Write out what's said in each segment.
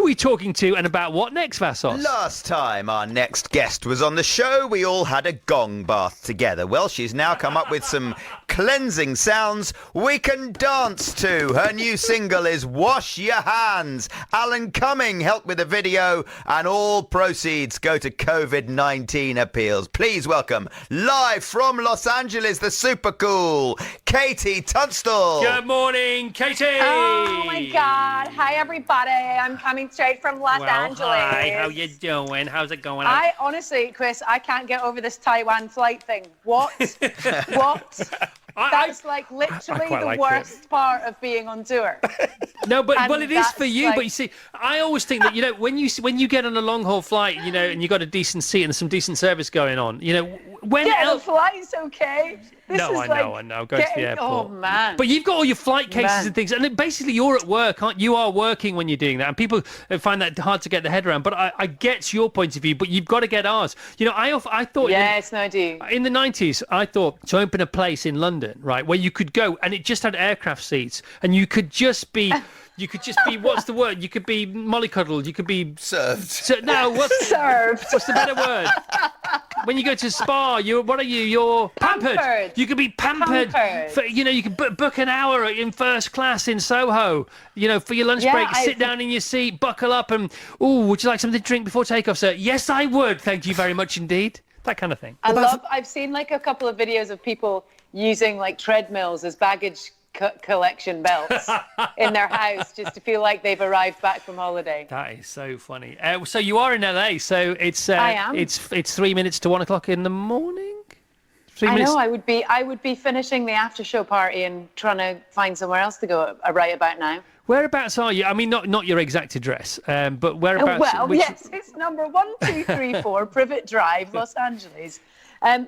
are we talking to and about what next, Vassos? Last time our next guest was on the show, we all had a gong bath together. Well, she's now come up with some cleansing sounds we can dance to. Her new single is Wash Your Hands. Alan Cumming helped with the video, and all proceeds go to COVID-19 appeals. Please welcome, live from Los Angeles, the super cool Katie Tunstall. Good morning, Katie. Oh my God! Hi everybody. I'm coming straight from Los Angeles. Hi. How you doing? How's it going? I honestly, Chris, I can't get over this Taiwan flight thing. What? What? That's like literally the worst part of being on tour. No, but And well, it is for you. like- But you see, I always think that when you get on a long haul flight, and you got a decent seat and there's some decent service going on, when Yeah, the flight's okay. This is I know. Go to the airport. Oh man! But you've got all your flight cases and things, and basically you're at work, aren't you? You are working when you're doing that, and people find that hard to get their head around. But I get your point of view, but you've got to get ours. I thought. Yes, no, I do. In the 90s, I thought to open a place in London, right, where you could go and it just had aircraft seats, and you could just be. What's the word? You could be mollycoddled. You could be Served. served. Served. What's the better word? When you go to spa, what are you? You're pampered. You could be pampered. For, you could book an hour in first class in Soho. For your lunch break, sit down in your seat, buckle up, and would you like something to drink before takeoff, sir? Yes, I would. Thank you very much indeed. That kind of thing. I've seen like a couple of videos of people using like treadmills as baggage collection belts in their house just to feel like they've arrived back from holiday. That is so funny. So you are in LA, so it's I am. It's 3 minutes to 1 o'clock in the morning. I know. I would be finishing the after show party and trying to find somewhere else to go right about now. Whereabouts are you? I mean, not your exact address, but whereabouts? Well, yes, it's number 1234 Privet Drive, Los Angeles.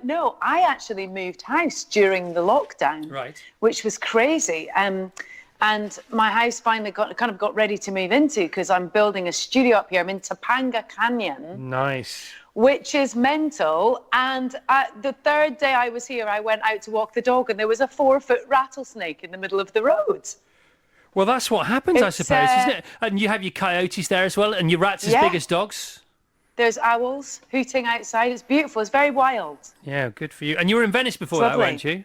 No, I actually moved house during the lockdown, right? Which was crazy. And my house finally got ready to move into because I'm building a studio up here. I'm in Topanga Canyon. Nice. Which is mental. And the third day I was here, I went out to walk the dog, and there was a 4-foot rattlesnake in the middle of the road. Well, that's what happens, I suppose, isn't it? And you have your coyotes there as well, and your rats as big as dogs. There's owls hooting outside. It's beautiful. It's very wild. Yeah, good for you. And you were in Venice before that, weren't you?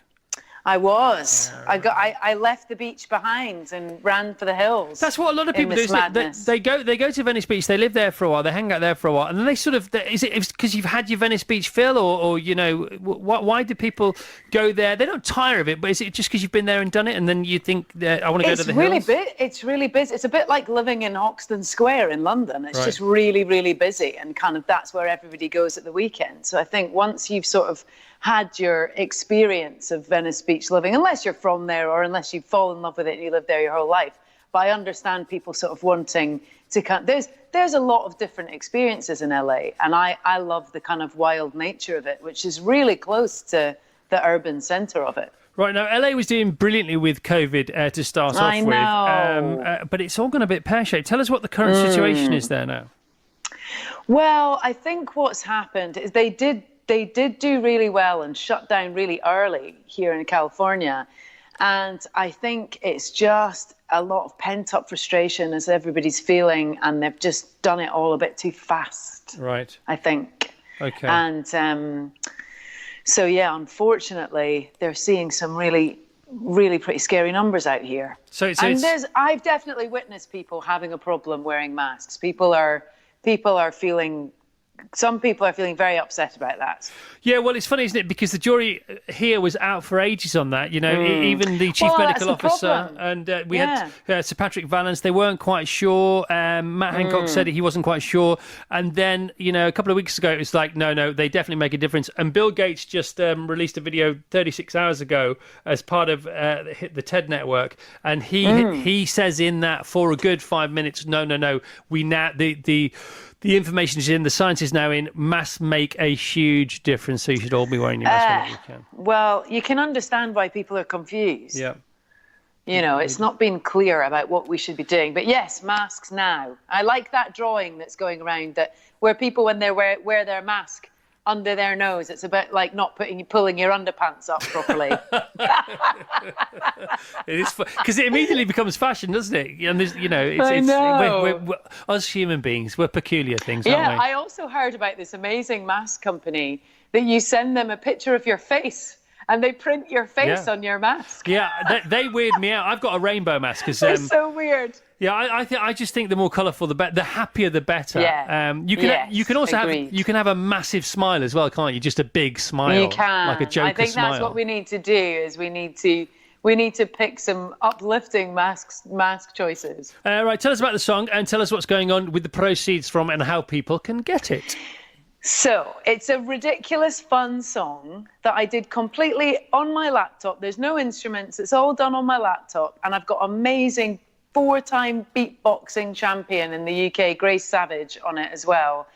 I was. I left the beach behind and ran for the hills. That's what a lot of people do. They go to Venice Beach. They live there for a while. They hang out there for a while, and then they sort of. Is it because you've had your Venice Beach fill, or why do people go there? They don't tire of it, but is it just because you've been there and done it, and then you think I want to go to the hills? It's really busy. It's a bit like living in Hoxton Square in London. It's just really, really busy, and kind of that's where everybody goes at the weekend. So I think once you've sort of had your experience of Venice Beach living, unless you're from there or unless you fall in love with it and you live there your whole life. But I understand people sort of wanting to there's a lot of different experiences in LA, and I love the kind of wild nature of it, which is really close to the urban centre of it. Right, now, LA was doing brilliantly with COVID to start off with. I know. But it's all gone a bit pear-shaped. Tell us what the current situation is there now. Well, I think what's happened is they did do really well and shut down really early here in California. And I think it's just a lot of pent-up frustration as everybody's feeling, and they've just done it all a bit too fast. Right. I think. Okay. And so, yeah, unfortunately, they're seeing some really, really pretty scary numbers out here. I've definitely witnessed people having a problem wearing masks. Some people are feeling very upset about that. Yeah, well, it's funny, isn't it? Because the jury here was out for ages on that. Even the chief medical officer, and we had Sir Patrick Vallance. They weren't quite sure. Matt Hancock said he wasn't quite sure. And then, a couple of weeks ago, it was like, no, they definitely make a difference. And Bill Gates just released a video 36 hours ago as part of the TED Network, and he says in that for a good 5 minutes, no, we now the information is in, the science is now in, masks make a huge difference, so you should all be wearing your mask whenever you can. Well, you can understand why people are confused. Yeah. It's not been clear about what we should be doing. But yes, masks now. I like that drawing that's going around where people, when they wear their mask, under their nose. It's about like not pulling your underpants up properly. It is because it immediately becomes fashion, doesn't it? And there's, I know. We're, us human beings, we're peculiar things, aren't we? Yeah, I also heard about this amazing mask company that you send them a picture of your face. And they print your face on your mask. Yeah, they weird me out. I've got a rainbow mask. They're so weird. Yeah, I just think the more colourful, the better. The happier, the better. Yeah. You can also have a massive smile as well, can't you? Just a big smile. You can. Like a Joker smile. I think that's what we need to do. Is we need to pick some uplifting mask choices. Right, tell us about the song and tell us what's going on with the proceeds from and how people can get it. So it's a ridiculous, fun song that I did completely on my laptop. There's no instruments. It's all done on my laptop. And I've got amazing 4-time beatboxing champion in the UK, Grace Savage, on it as well.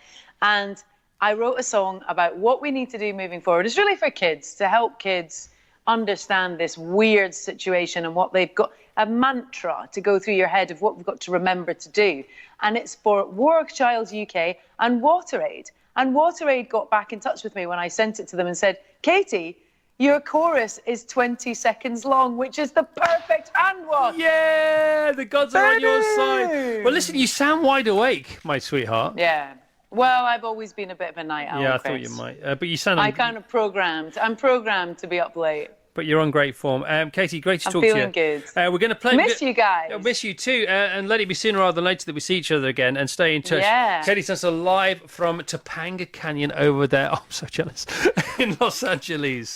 And I wrote a song about what we need to do moving forward. It's really for kids, to help kids understand this weird situation and what they've got, a mantra to go through your head of what we've got to remember to do. And it's for Warwick Child's UK and WaterAid. And WaterAid got back in touch with me when I sent it to them and said, Katie, your chorus is 20 seconds long, which is the perfect hand wash. Yeah, the gods are on your side. Well, listen, you sound wide awake, my sweetheart. Yeah. Well, I've always been a bit of a night owl, Yeah, I Chris. thought you might. But you sound... I'm programmed to be up late. But you're on great form. Katie, great to talk to you. I'm feeling good. We're going to play... Miss you guys. I miss you too. And let it be sooner rather than later that we see each other again and stay in touch. Yeah. Katie Tunstall live from Topanga Canyon over there. Oh, I'm so jealous. In Los Angeles.